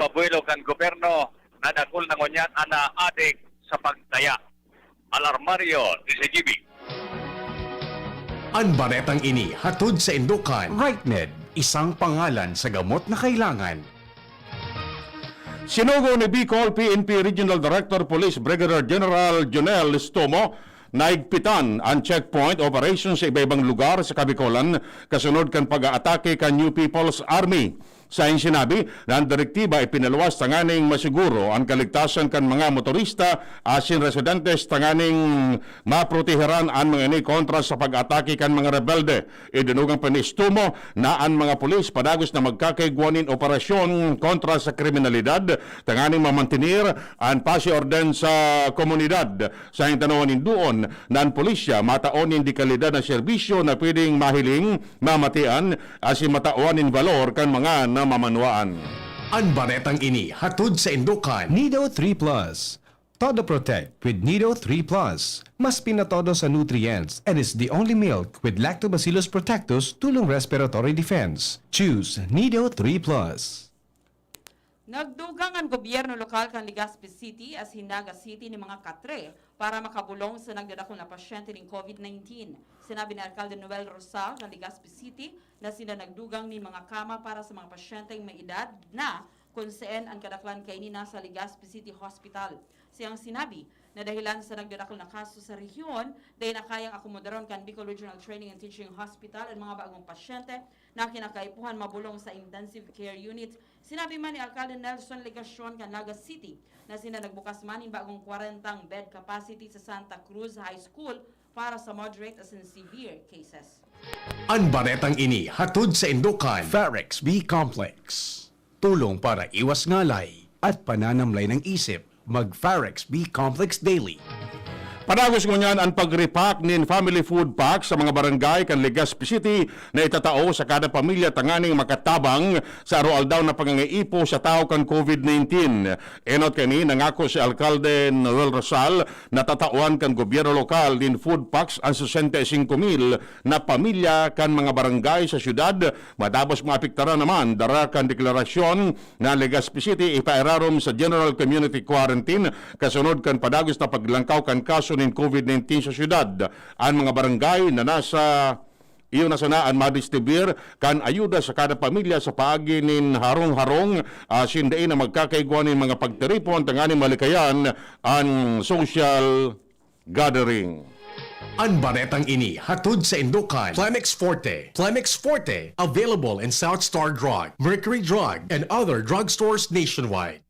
ipabuelo kan gobyerno na dakol na ngunyan ana adik sa pagdaya. Alarmario di CGB. Ang baretang ini hatod sa Indukan. RightMed, isang pangalan sa gamot na kailangan. Sinugo ni Bicol PNP Regional Director Police Brigadier General Jonel Listomo naigpitan ang checkpoint operation sa iba-ibang lugar sa Kabicolan kasunod kan pag-aatake kan New People's Army. Sa iyong sinabi na ang direktiba ay pinaluwas tanganing masiguro ang kaligtasan kan mga motorista asin residentes tanganing maproteheran ang mga ini kontra sa pag-atake kan mga rebelde. Idinugang panistumo na ang mga pulis padagos na magkakaigwanin operasyon kontra sa kriminalidad tanganing mamantinir ang pasi-orden sa komunidad. Sa iyong tanawanin doon na ang pulisya mataon hindi kalidad na serbisyo na pwedeng mahiling, mamatian asin mataonin valor kan mga mamanuaan. Ang baretang ini hatod sa Indukan. Nido 3 Plus. Todo Protect with Nido 3 Plus. Mas pinatodo sa nutrients and is the only milk with Lactobacillus protectus tulong respiratory defense. Choose Nido 3 Plus. Nagdugang ang gobyerno lokal kan Legazpi City as Hinaga City ni mga katre para makabulong sa nagdadakong na pasyente ng COVID-19. Sinabi ni Alcalde Noel Rosal ng Legazpi City na sila nagdugang ni mga kama para sa mga pasyenteng may edad na kung saan ang kadaklan kay ni nasa Legazpi City Hospital. Siyang sinabi na dahilan sa nagdadakol na kaso sa rehiyon, dahil na kayang akomodaron kan Bicol Regional Training and Teaching Hospital ang mga bagong pasyente na kinakaipuhan mabulong sa intensive care unit. Sinabi man ni Alcalde Nelson Legacion kan Naga City na sila nagbukas man yung bagong 40 bed capacity sa Santa Cruz High School para sa moderate as in severe cases. Ang baretang ini hatod sa Indukan. Farex B Complex. Tulong para iwas ngalay at pananamlay ng isip. Mag-Farex B Complex Daily. Padagos ngunyan ang pag-repack nin family food pack sa mga barangay kan Legazpi City na itatao sa kada pamilya tanganing makatabang sa arual daw na pangangaipo sa tao kan COVID-19. Enot kani nangako si Alcalde Noel Rosal na tatauan kan gobyerno lokal din food packs ang 65,000 na pamilya kan mga barangay sa syudad. Matapos maapektaran naman dara kan deklarasyon na Legazpi City ipairarom sa General Community Quarantine kasunod kan padagos na paglangkaw kan kaso ng COVID-19 sa syudad. Ang mga barangay na nasa iyon na sanaan madistribir kan ayuda sa kada pamilya sa paagi nin harong-harong sindain na magkakaiguan nin mga pagtiripon tanganing malikayan ang social gathering. Ang baretang ini hatod sa Indukan. Plemex Forte. Plemex Forte, available in South Star Drug, Mercury Drug, and other drugstores nationwide.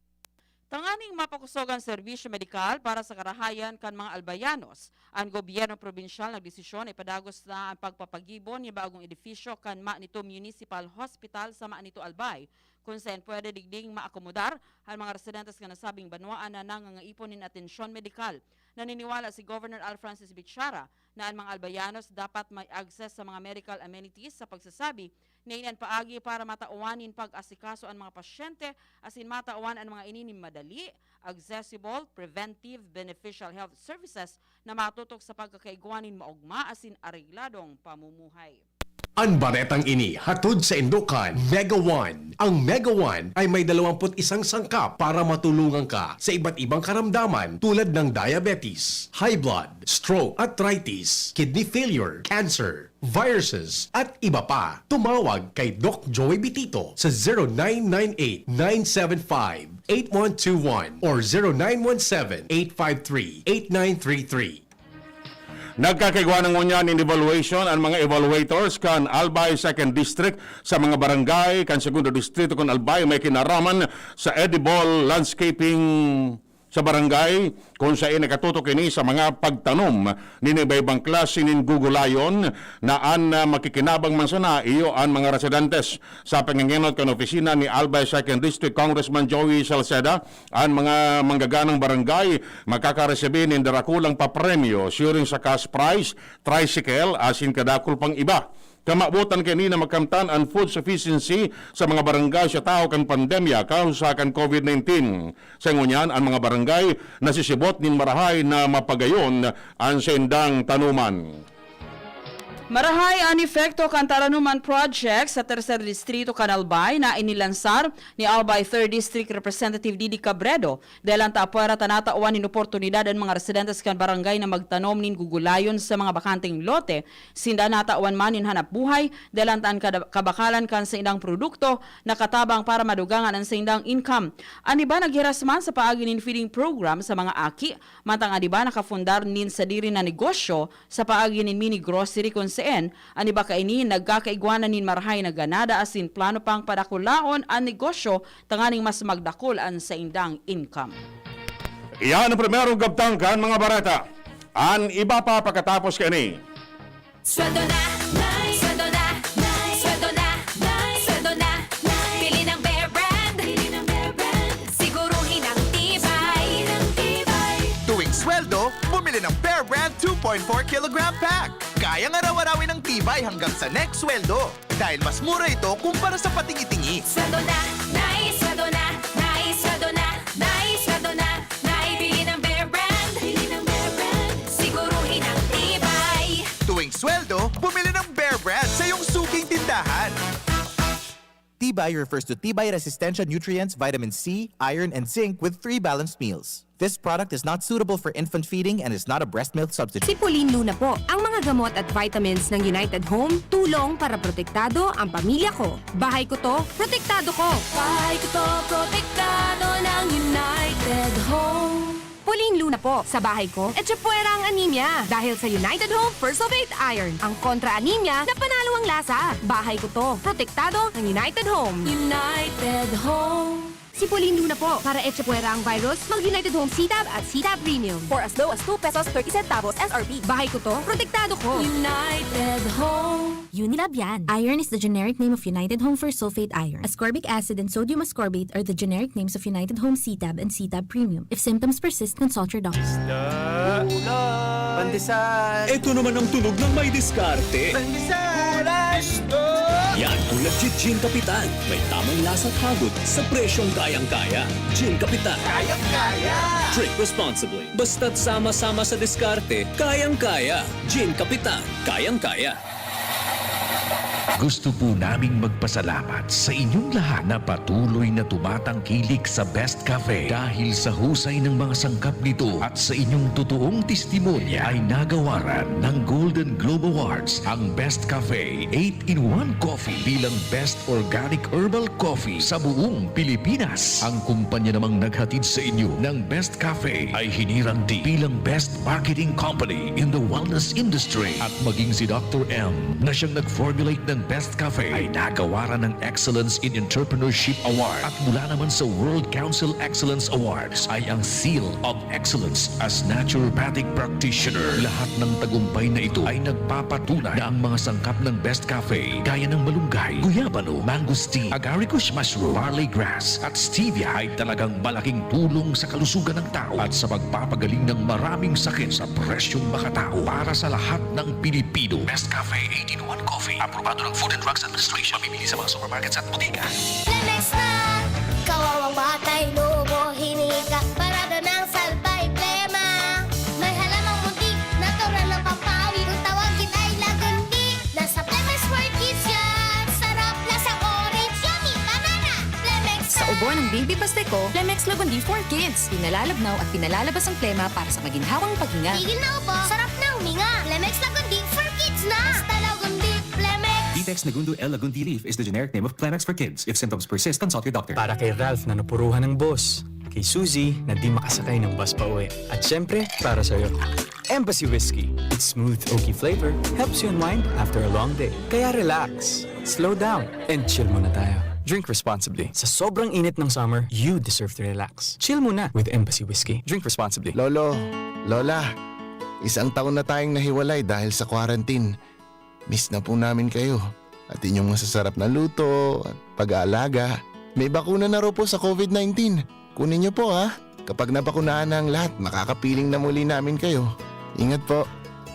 Tanganing mapakusog ang serbisyo medikal para sa karahayan kan mga albayanos. Ang gobyerno probinsyal nagdesisyon ay padagos na ang pagpapagibon ni bagong edifisyo kan Manito Municipal Hospital sa Manito Albay, kung saan pwede digding maakomodar ang mga residentes nga nasabing banwaan na nangangaipon nin atensyon medikal. Naniniwala si Governor Al Francis Bichara na ang mga albayanos dapat may access sa mga medical amenities sa pagsasabi na inan paagi para matauanin pag-asikaso ang mga pasyente asin matauan ang mga ininim madali, accessible, preventive, beneficial health services na matutok sa pagkakaiguanin maugma asin arigladong pamumuhay. Ang baretang ini hatod sa Indukan. Mega One. Ang Mega One ay may 21 sangkap para matulungan ka sa iba't ibang karamdaman tulad ng diabetes, high blood, stroke, arthritis, kidney failure, cancer, viruses, at iba pa. Tumawag kay Doc Joey Bitito sa 0998-975-8121 or 0917-853-8933. Nagkakaigwa ng ngunyan in evaluation ang mga evaluators kan Albay 2nd District sa mga barangay kan 2nd Distrito kan Albay may kinaraman sa edible landscaping sa barangay kung saan nakatutok ini sa mga pagtanom ni iba-ibang klase nin gugulayon na an makikinabang man sana iyo ang mga residentes. Sa pangingenot kan opisina ni Albay 2nd District Congressman Joey Salceda, ang mga manggaganang barangay makakaresebe nin darakulang papremyo suring sa cash prize, tricycle asin kadakul pang iba. Kamabutan kini na makamtan ang food sufficiency sa mga barangay sa tao kan pandemya kausakan COVID-19. Sa ngunyan, ang mga barangay nasisibot nin marahay na mapagayon ang sendang tanuman. Marahay ang epekto kan Taranuman Project sa Tercer Distrito Canalbay na inilansar ni Albay 3rd District Representative Didi Cabredo dahil ang tapuera tanatawan nin oportunidad ang mga residentes kan barangay na magtanom nin gugulayon sa mga bakanting lote. Sinda natawan man nin hanap buhay dahil ang taan kabakalan kan sa indang produkto na katabang para madugangan ang sa indang income. Aniba naghiras man sa paagi nin feeding program sa mga aki, matang aniba nakafundar nin sa diri na negosyo sa paagi nin mini grocery kung ani ba kaini nagkakaigwanan nin marahay na ganada asin plano pang padakulaon ang negosyo tanganing mas magdakol ang sa indang income. Iyan ang primerong gabtangkan mga barata. An iba pa pagkatapos kani. Sweldo na, sweldo na, sweldo na, sweldo na, pili ng Bear Brand, siguruhin ang tibay, Tuwing sweldo, bumili ng Bear Brand 2.4 kilogram pack. Kayang araw-arawin ng tibay hanggang sa next sweldo. Dahil mas mura ito kumpara sa patingi-tingi. sweldo na, sweldo na, sweldo na, sweldo na, pili ng Bear Brand, siguruhin ang tibay. Tuwing sweldo, bumili ng Bear Brand sa iyong suking tindahan. Tibay refers to Tibay Resistencia nutrients, vitamin C, iron, and zinc with 3 balanced meals. This product is not suitable for infant feeding and is not a breast milk substitute. Sipulin Luna po, ang mga gamot at vitamins ng United Home, tulong para protektado ang pamilya ko. Bahay ko to, protektado ko. Bahay ko to, protektado ng United Home. Pulin Luna po, sa bahay ko, etchepuera ang anemia. Dahil sa United Home Persolvate Iron, ang kontra-anemia na panalo ang lasa. Bahay ko to, protektado ng United Home. United Home. Sipulin Luna po, para etchepuera ang virus, mag-United Home CTAB at CTAB Premium. For as low as 2 pesos 30 centavos SRP. Bahay ko to, protektado ko. United Home. Unilab yan. Iron is the generic name of United Home for sulfate iron. Ascorbic acid and sodium ascorbate are the generic names of United Home CTAB and CTAB Premium. If symptoms persist, consult your doctor. Pandesal! Ito naman ang tunog ng may diskarte. Pandesal! Yan ang legit Gin Kapitan. May tamang lasa at hagod sa presyong kayang-kaya. Gin Kapitan. Kayang-kaya! Drink responsibly. Basta't sama-sama sa diskarte, kayang-kaya. Gin Kapitan. Kayang-kaya. Gusto po naming magpasalamat sa inyong lahat na patuloy na tumatangkilik sa Best Cafe dahil sa husay ng mga sangkap nito at sa inyong totoong testimonya ay nagawaran ng Golden Globe Awards ang Best Cafe 8-in-1 Coffee bilang Best Organic Herbal Coffee sa buong Pilipinas. Ang kumpanya namang naghatid sa inyo ng Best Cafe ay hinirang din bilang Best Marketing Company in the wellness industry at maging si Dr. M na siyang nag-formulate ng Best Cafe ay nagawaran ng Excellence in Entrepreneurship Award at mula naman sa World Council Excellence Awards ay ang Seal of Excellence as Naturopathic Practitioner. Lahat ng tagumpay na ito ay nagpapatunay na ang mga sangkap ng Best Cafe gaya ng malunggay, guyabano, mangosteen, agaricus mushroom, barley grass at stevia ay talagang malaking tulong sa kalusugan ng tao at sa pagpapagaling ng maraming sakit sa presyong makatao para sa lahat ng Pilipino. Best Cafe 8-in-1 Coffee, aprobado ng Food and Drugs Administration. Mabibili sa mga supermarkets at botika. Lemex na, kawawang batay, lubo, hinika, parada ng salbay, plema. May halamang muntik, natural ng pampawi, kung tawagin ay lagundi. Nasa Lemex World Kids yan, sarap lasang orange, yummy, banana. Lemex na. Sa ubo ng baby pasteco, Lemex Lagundi for Kids. Pinalalabnaw at pinalalabas ang plema para sa maginhawang paghinga. Tigil na upo, sarap na huminga. Lemex Lagundi for Kids na. Basta Lagundi, Lemex. Vitex Negundo L. Lagundi Leaf is the generic name of Plemex for kids. If symptoms persist, consult your doctor. Para kay Ralph na napuruhan ng boss. Kay Suzy na di makasakay ng bus pa uwi. At syempre, para sa'yo. Embassy Whiskey. Its smooth, oaky flavor helps you unwind after a long day. Kaya relax, slow down, and chill muna tayo. Drink responsibly. Sa sobrang init ng summer, you deserve to relax. Chill muna with Embassy Whiskey. Drink responsibly. Lolo, Lola, 1 taon na tayong nahiwalay dahil sa quarantine. Miss na po namin kayo at inyong masasarap na luto at pag-aalaga. May bakuna na raw po sa COVID-19. Kunin niyo po ha. Kapag nabakunahan na ang lahat, makakapiling na muli namin kayo. Ingat po.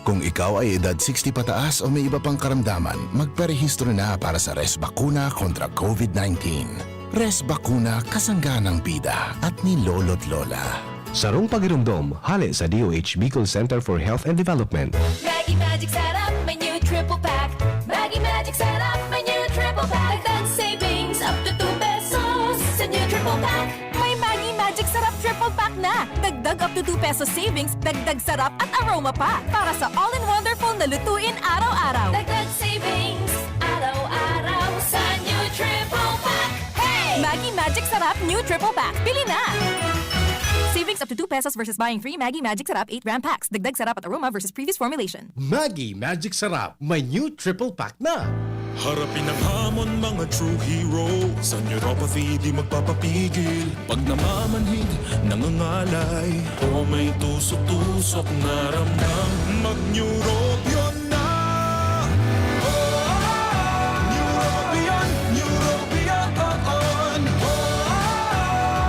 Kung ikaw ay edad 60 pataas o may iba pang karamdaman, magparehistro na para sa Res Bakuna kontra COVID-19. Res Bakuna, kasangganang bida at ni Lolo't Lola. Sarong pagirumdom, hali sa DOH Bicol Center for Health and Development. Maggie Magic sarap, may new triple pack. Sarap Triple Pack na! Dagdag up to 2 pesos savings, dagdag sarap at aroma pa! Para sa all-in-wonderful na lutuin araw-araw! Dagdag savings, araw-araw sa new Triple Pack. Hey! Maggie Magic Sarap New Triple Pack. Pili na! Savings up to 2 pesos versus buying 3 Maggie Magic Sarap 8-gram packs. Dagdag sarap at aroma versus previous formulation. Maggie Magic Sarap, may new triple pack na. Harapin ang hamon mga true hero. Sa neuropathy di magpapapigil. Pag namamanhid, nangangalay, o may tusok-tusok na ramdam, mag-Neurobion na. Neurobion, Neurobion on.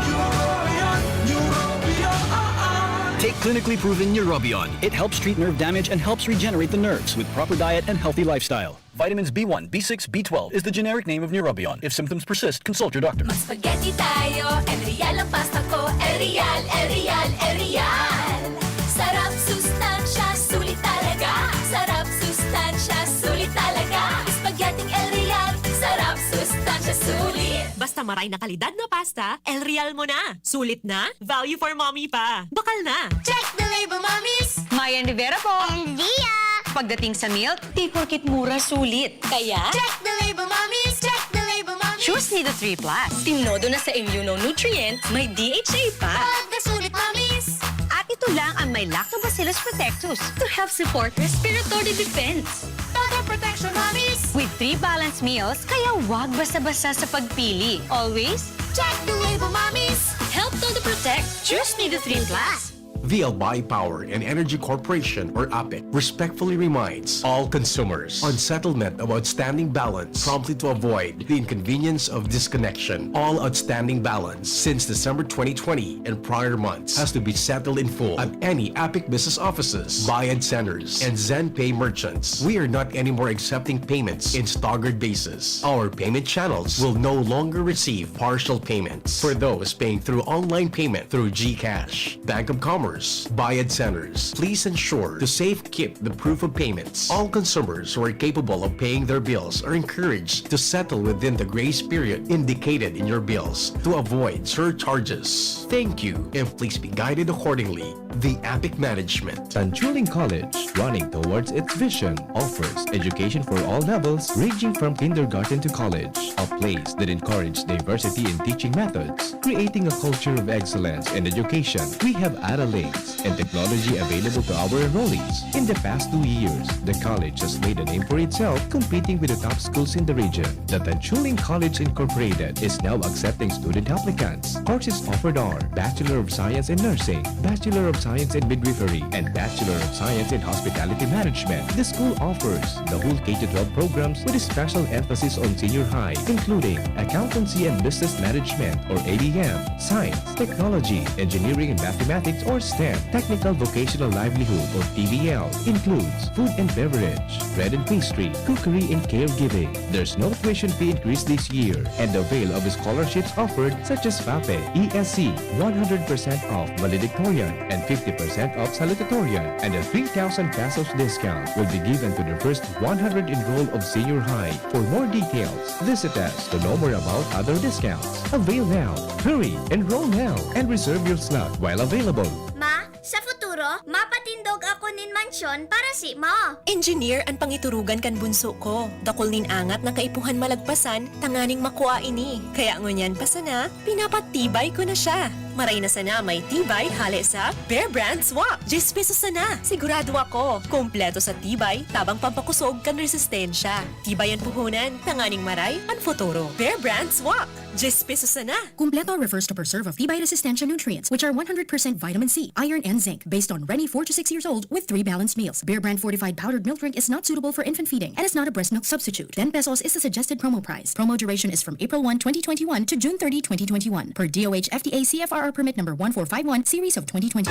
Neurobion, Neurobion on. Take clinically proven Neurobion. It helps treat nerve damage and helps regenerate the nerves with proper diet and healthy lifestyle. Vitamins B1, B6, B12 is the generic name of Neurobion. If symptoms persist, consult your doctor. Spaghetti tayo, El-Real ang pasta ko. El-Real, El-Real, El-Real. Sarap, sustansya, sulit talaga. Sarap, sustansya, sulit talaga. Spaghetti El-Real, sarap, sustansya, sulit. Basta maray na kalidad na pasta, El Real mo na. Sulit na, value for mommy pa. Bakal na. Check the label, mommies! Mayan Rivera po. And Dia! Pagdating sa milk, di porkit mura sulit. Kaya, Check the label, mommies! Check the label, mommies! choose Nido 3 Plus. Tinodo na sa immunonutrients, may DHA pa. Pagkasulit, mommies! At ito lang ang may Lactobacillus protectus to help support respiratory defense. Total protection, mommies! With 3 balanced meals, kaya wag basta-basta sa pagpili. Always, Check the label, mommies! help Todo Protect. Choose Nido 3 Plus. The Albay Power and Energy Corporation, or APEC, respectfully reminds all consumers on settlement of outstanding balance promptly to avoid the inconvenience of disconnection. All outstanding balance since December 2020 and prior months has to be settled in full at any APEC business offices, Bayad centers, and ZenPay merchants. We are not anymore accepting payments in staggered basis. Our payment channels will no longer receive partial payments for those paying through online payment through GCash, Bank of Commerce, Bayad centers. Please ensure to safe keep the proof of payments. All consumers who are capable of paying their bills are encouraged to settle within the grace period indicated in your bills to avoid surcharges. Thank you, and please be guided accordingly. The APIC Management. Sanchuling College, running towards its vision, offers education for all levels ranging from kindergarten to college. A place that encourages diversity in teaching methods, creating a culture of excellence in education. We have Adelaide and technology available to our enrollees. In the past 2 years, the college has made a name for itself, competing with the top schools in the region. The Sanchuling College Incorporated is now accepting student applicants. Courses offered are Bachelor of Science in Nursing, Bachelor of Science in Midwifery, and Bachelor of Science in Hospitality Management. The school offers the whole K-12 programs with a special emphasis on senior high, including Accountancy and Business Management or ABM, Science, Technology, Engineering and Mathematics or STEM, Technical Vocational Livelihood or TVL, includes food and beverage, bread and pastry, cookery and caregiving. There's no tuition fee increase this year, and avail of scholarships offered such as FAPE, ESC, 100% off valedictorian, and 50% off salutatorian, and a 3,000 pesos discount will be given to the first 100 enrolled of senior high. For more details, visit us to know more about other discounts. Avail now, hurry, enroll now, and reserve your slot while available. Ma, sa futuro, mapatindog ako nin mansyon para si mo. Engineer ang pangiturugan kan bunso ko. Dakol nin angat na kaipuhan malagpasan, tanganing makuha ini. Kaya ngunyan pa sana, pinapatibay ko na siya. Maray na sana may tibay hali sa Bear Brand Swak. 10 pesos sana. Sigurado ako. Kompleto sa tibay, tabang pampakusog kan resistensya. Tibay ang puhunan, tanganing maray, ang futuro. Bear Brand Swak. 10 pesos sana. Completo refers to preserve of Tibay resistensya nutrients, which are 100% vitamin C, iron, and zinc, based on Rennie 4 to 6 years old with 3 balanced meals. Bear Brand fortified powdered milk drink is not suitable for infant feeding and is not a breast milk substitute. 10 pesos is the suggested promo price. Promo duration is from April 1, 2021 to June 30, 2021. Per DOH FDA CFRR permit number 1451, series of 2020.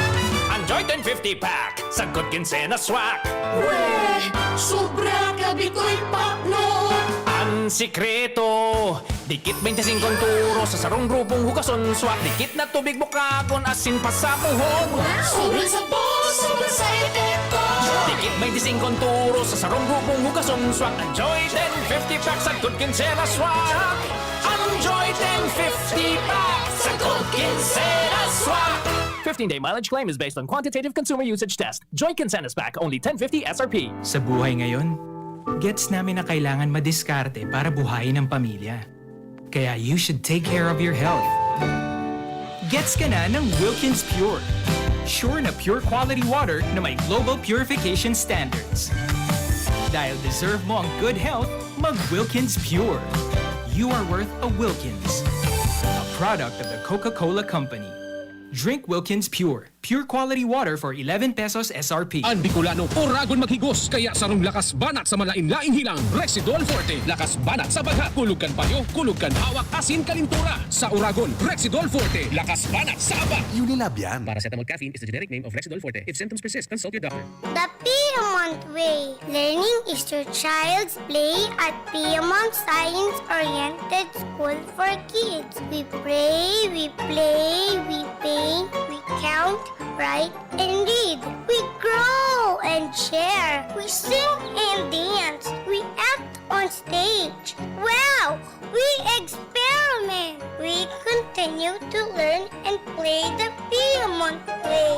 Enjoy 1050 pack sa Good Ginsena Swak. Weh, sobra gabi ko'y pakno. Ang sikreto, dikit 25 turo sa sarong grupong hugason swak. Dikit na tubig bukagon asin pa sa puhon. Sobrang sabon, sobrang sa epekto. Dikit 25 turo sa sarong grupong hugason swak. Enjoy 1050 pack sa Good Ginsena Swak. Enjoy 1050 pack sa Good Ginsena Swak. 15-day mileage claim is based on quantitative consumer usage test. Joint Consent Pack, only $10.50 SRP. Sa buhay ngayon, gets namin na kailangan madiskarte para buhayin ang pamilya. Kaya you should take care of your health. Gets ka na ng Wilkins Pure. Sure na pure quality water na may global purification standards. Dahil deserve mo ang good health, mag-Wilkins Pure. You are worth a Wilkins. A product of the Coca-Cola Company. Drink Wilkins Pure. Pure quality water for 11 pesos SRP. Ang Bicolano, oragon maghigos, kaya sarong lakas banat sa malain-laing hilang. Rexidol Forte, lakas banat sa baga. Kulugan payo, kulugan hawak, asin kalintura. Sa oragon, Rexidol Forte, lakas banat sa aba. Unilab yan. Paracetamol caffeine is the generic name of Rexidol Forte. If symptoms persist, consult your doctor. The Piedmont Way. Learning is your child's play at Piedmont Science-Oriented School for Kids. We pray, we play, we paint, we count, write, and read. We grow and share. We sing and dance. We act on stage. Wow! We experiment. We continue to learn and play the Piedmont way.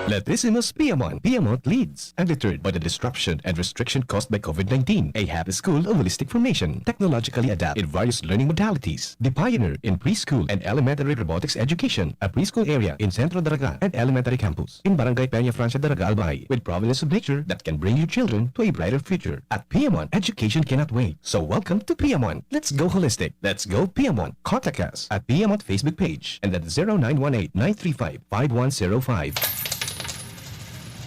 Latissimus Piedmont. Piedmont leads. Undeterred by the disruption and restriction caused by COVID-19. A happy school of holistic formation. Technologically adapted in various learning modalities. The pioneer in preschool and elementary robotics education. A preschool area in Centro Daraga and elementary campus. In Barangay Peña Francia Daraga, Albay. With providence of nature that can bring your children to a brighter future. At Piedmont, education cannot wait. So welcome to Piedmont. Let's go holistic. Let's go Piedmont. Contact us at Piedmont Facebook page and at 0918-935-5105.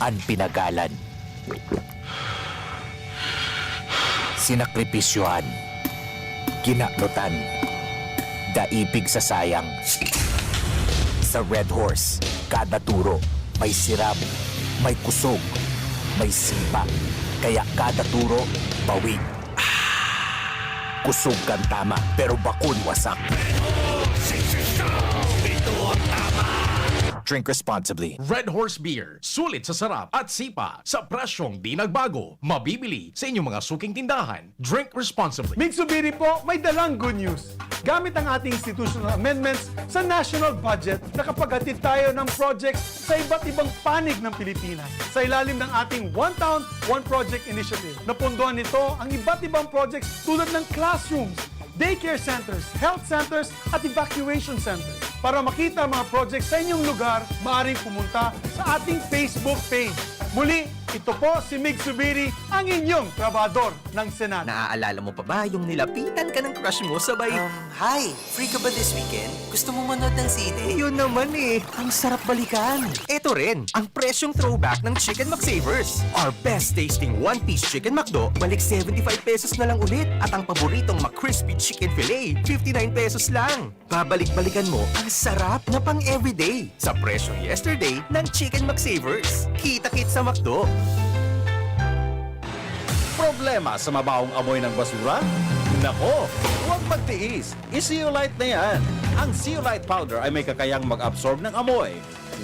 Ang pinagalan. Sinakripisyohan. Kinaklutan. Daipig sa sayang. Sa Red Horse, kada turo, may siram, may kusog, may sipa. Kaya kada turo, bawig. Kusog kan tama, pero bakun wasak. Drink responsibly. Red Horse Beer, sulit sa sarap at sipa sa presyong di nagbago. Mabibili sa inyong mga suking tindahan. Drink responsibly. Migsubiri po, may dalang good news. Gamit ang ating institutional amendments sa national budget, nakapaghatid tayo ng projects sa iba't ibang panig ng Pilipinas. Sa ilalim ng ating One Town, One Project Initiative. Napunduhan nito ang iba't ibang projects tulad ng classrooms, daycare centers, health centers, at evacuation centers. Para makita ang mga projects sa inyong lugar, maaaring pumunta sa ating Facebook page. Muli, ito po si Mig Subiri, ang inyong trabador ng Senado. Naaalala mo pa ba yung nilapitan ka ng crush mo sabay... Hi! Free ka ba this weekend? Gusto mo manood ng sine? Yun naman eh, ang sarap balikan. Ito rin, ang presyong throwback ng Chicken McSavers. Our best tasting one-piece Chicken McDo, balik 75 pesos na lang ulit. At ang paboritong McCrispy Chicken Filet, 59 pesos lang. Babalik-balikan mo ang sarap na pang everyday sa presyong yesterday ng Chicken McSavers. Kita-kit sa McDo. Problema sa mabawang amoy ng basura? Nako, huwag magtiis. I-Zeolite na yan. Ang Zeolite powder ay may kakayang mag-absorb ng amoy.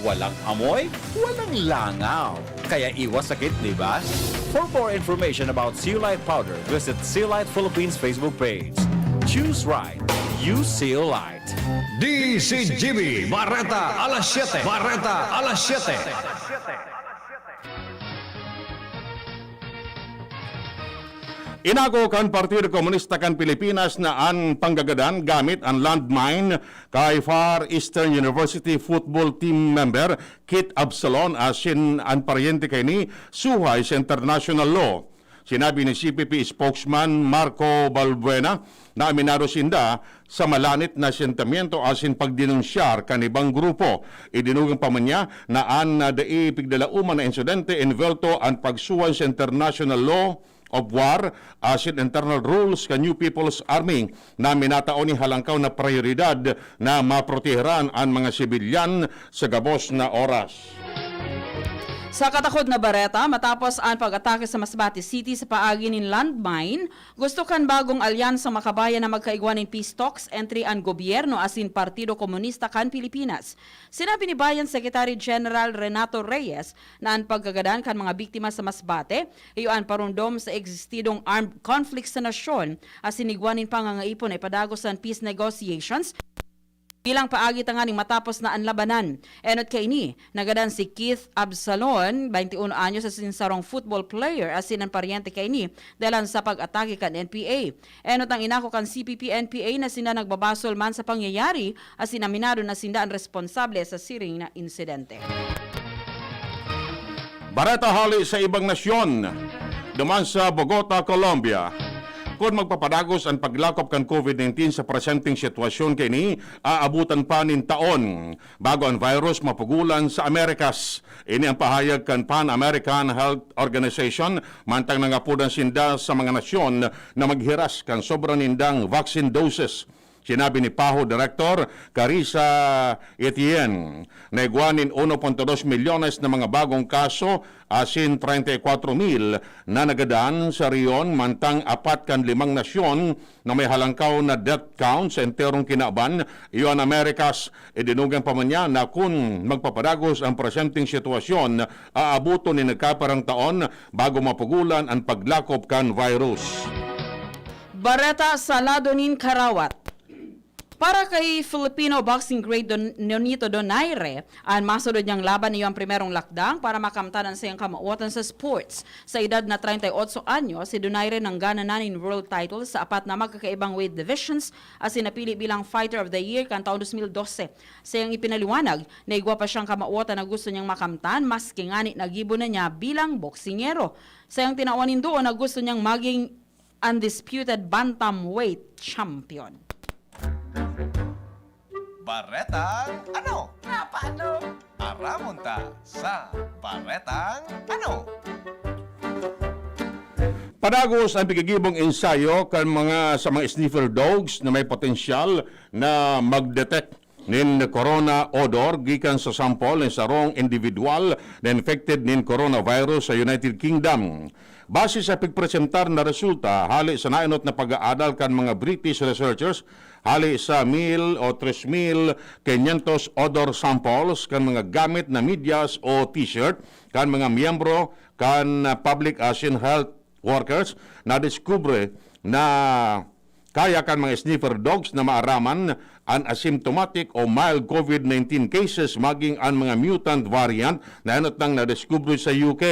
Walang amoy, walang langaw. Kaya iwas sakit, di ba? For more information about Zeolite powder, visit Zeolite Philippines Facebook page. Choose right. Use Zeolite. DCGB, Barreta, alas 7. Barreta, alas 7. Inago kan Partido Komunista kan Pilipinas na ang panggagadan gamit ang landmine kay Far Eastern University football team member Kit Absalon asin ang paryente kay ni suhay sa international law. Sinabi ni CPP spokesman Marco Balbuena na aminado sinda sa malanit na sentimiento asin pagdinunsyar kanibang grupo. Idinugang pa man niya na an dai pigdalauman na insidente involto ang pagsuwan sa international law of war asin internal rules ka New People's Army na minataon ni halangkaw na prioridad na maproteheran ang mga sibilyan sa gabos na oras. Sa katakod na Barreta, matapos ang pag-atake sa Masbate City sa paagi ng landmine, gusto kan bagong alyansang makabayan na magkaigwan ng peace talks entry ang gobyerno asin Partido Komunista kan Pilipinas. Sinabi ni Bayan Secretary General Renato Reyes na ang paggagadan kan mga biktima sa Masbate, iyon parundom sa existidong armed conflict sa nasyon asin igwanin pangangaipon ay padagos ang peace negotiations Bilang paagi tanganing matapos na ang labanan. Enot kay ni, nagadan si Keith Absalon, 21 anyos sa sinsarong football player, asin ang paryente kay ni, dalan sa pag-atake kan NPA. Enot ang inako kan CPP-NPA na sina nagbabasol man sa pangyayari, asin aminado na sinda ang responsable sa siring na insidente. Bareta hali sa ibang nasyon, duman sa Bogota, Colombia. Kung magpapadagos ang paglakop kan COVID-19 sa presenteng sitwasyon kini, aabutan pa nin taon bago ang virus mapugulan sa Amerikas. Ini ang pahayag kan Pan-American Health Organization, mantang nangapudan sinda sa mga nasyon na maghiras kan sobrang nindang vaccine doses. Sinabi ni PAHO Director Carissa Etienne na iguanin 1.2 milyones na mga bagong kaso asin 34,000 na nagadaan sa riyon mantang 4 kan 5 nasyon na may halangkaw na death count sa enterong kinaban. Iyon Amerikas, idinugan pa man niya na kung magpapadagos ang presenteng sitwasyon, aabuto ni nagkaparang taon bago mapugulan ang paglakop kan virus. Bareta sa Ladonin, Karawat. Para kay Filipino boxing great Nonito Donaire, ang masunod niyang laban niyo ang primerong lakdang para makamtanan sa iyang kamauotan sa sports. Sa edad na 38 anyo, si Donaire nanggana na ng world title sa 4 na magkakaibang weight divisions at sinapili bilang Fighter of the Year kan taon 2012. Sa iyang ipinaliwanag, naigwa pa siyang kamauotan na gusto niyang makamtan, maski ngani nagibo na niya bilang boksingero. Sa iyang tinawanin doon na gusto niyang maging undisputed bantamweight champion. Baretang ano? Paano? Aramonta sa Baretang ano? Padagos ang pigigibong ensayo kan sa mga sniffer dogs na may potensyal na mag-detect nin corona odor gikan sa sample ng sarong individual na infected nin coronavirus sa United Kingdom. Base sa pagpresentar na resulta, hali sa nainot na pag-aadal kan mga British researchers, hali sa 1,000 o 3,500 odor samples kan mga gamit na medyas o t-shirt kan mga miyembro kan public asin health workers na diskubre na kaya kan mga sniffer dogs na maaraman ang asymptomatic o mild COVID-19 cases maging ang mga mutant variant na inot nang nadiskubre sa UK.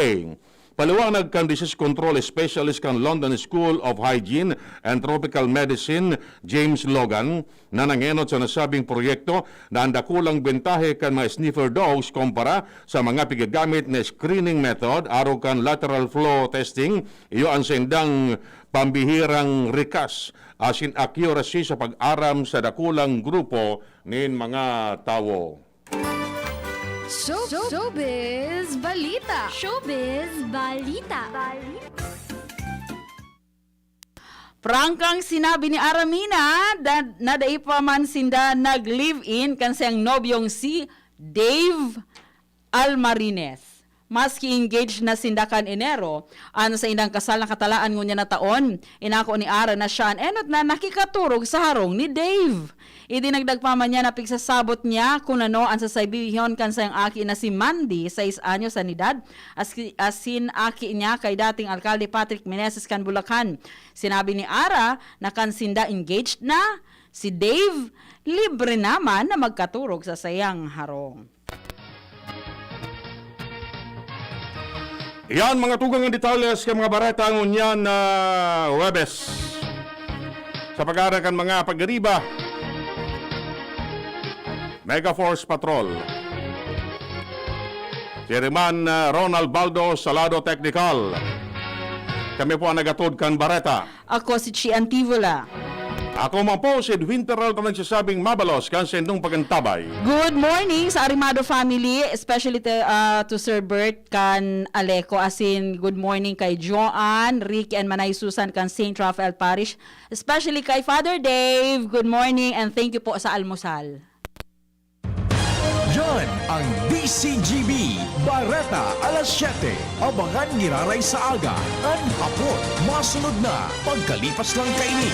Paliwanag kan Disease Control Specialist kan London School of Hygiene and Tropical Medicine, James Logan, na nangenot sa nasabing proyekto na ang dakulang bentahe kan mga sniffer dogs kumpara sa mga pigagamit na screening method aro kan lateral flow testing, iyo ang sendang pambihirang rikas asin accuracy sa pag-aram sa dakulang grupo nin mga tawo. Showbiz Balita. Showbiz Balita. Prangkang sinabi ni Aramina na dai pa man sinda nag-live-in kan siyang nobyong si Dave Almarines. Maski engaged na sindakan Enero, ano sa indang kasal na katalaan ngunya na taon, inako ni Ara na siya enot na nakikaturog sa harong ni Dave. Idinagdag pa man niya na pigsasabot niya kung ano ang sasabihin kan sa aki na si Mandy, 6 anyos sa edad, asin aki niya kay dating alkalde Patrick Meneses kan Bulacan. Sinabi ni Ara na kan sinda engaged na, si Dave libre naman na magkaturog sa sayang harong. Yan mga tugang detalles kay mga bareta ngunyan na Webes. Sa pag-arakan mga pagriba, Mega Force Patrol. Chairman Ronald Baldo, Salado Technical. Kami po ang nagatod kan bareta. Ako si Chi Antivola. Ako man po si Winteral na nagsasabing mabalos kan sendong pagantabay. Good morning sa Arimado family, especially to Sir Bert kan Aleco, asin good morning kay Joanne, Rick and Manay Susan kan St. Raphael Parish, especially kay Father Dave. Good morning and thank you po sa almusal. Yan ang DCGB Bareta alas 7. Abangan niraray sa aga. Ang hapon, masunod na pagkalipas lang kaini.